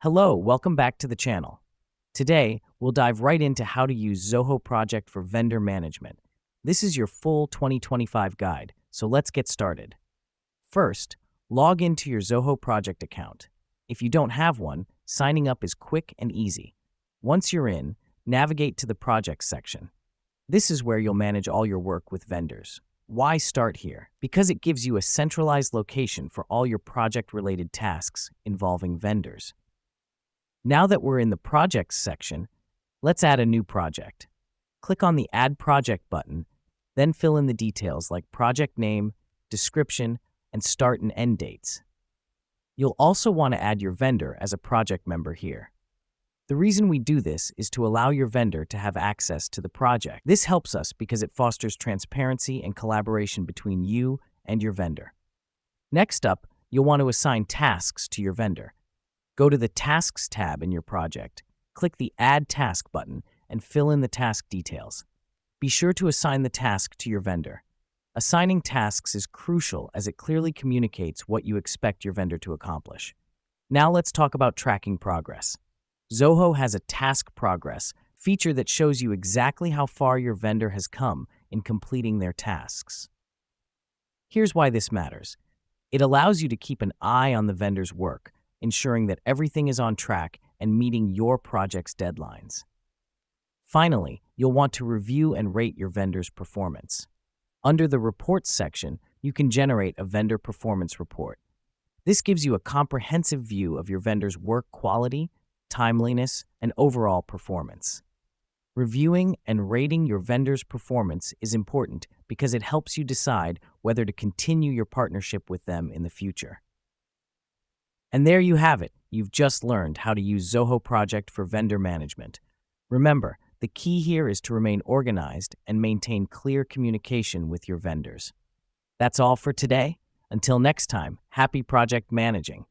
Hello, welcome back to the channel. Today, we'll dive right into how to use Zoho Project for vendor management. This is your full 2025 guide, so let's get started. First, log into your Zoho Project account. If you don't have one, signing up is quick and easy. Once you're in, navigate to the Projects section. This is where you'll manage all your work with vendors. Why start here? Because it gives you a centralized location for all your project-related tasks involving vendors. Now that we're in the Projects section, let's add a new project. Click on the Add Project button, then fill in the details like project name, description, and start and end dates. You'll also want to add your vendor as a project member here. The reason we do this is to allow your vendor to have access to the project. This helps us because it fosters transparency and collaboration between you and your vendor. Next up, you'll want to assign tasks to your vendor. Go to the Tasks tab in your project, click the Add Task button, and fill in the task details. Be sure to assign the task to your vendor. Assigning tasks is crucial as it clearly communicates what you expect your vendor to accomplish. Now let's talk about tracking progress. Zoho has a Task Progress feature that shows you exactly how far your vendor has come in completing their tasks. Here's why this matters. It allows you to keep an eye on the vendor's work, ensuring that everything is on track and meeting your project's deadlines. Finally, you'll want to review and rate your vendor's performance. Under the Reports section, you can generate a vendor performance report. This gives you a comprehensive view of your vendor's work quality, timeliness, and overall performance. Reviewing and rating your vendor's performance is important because it helps you decide whether to continue your partnership with them in the future. And there you have it. You've just learned how to use Zoho Project for vendor management. Remember, the key here is to remain organized and maintain clear communication with your vendors. That's all for today. Until next time, happy project managing.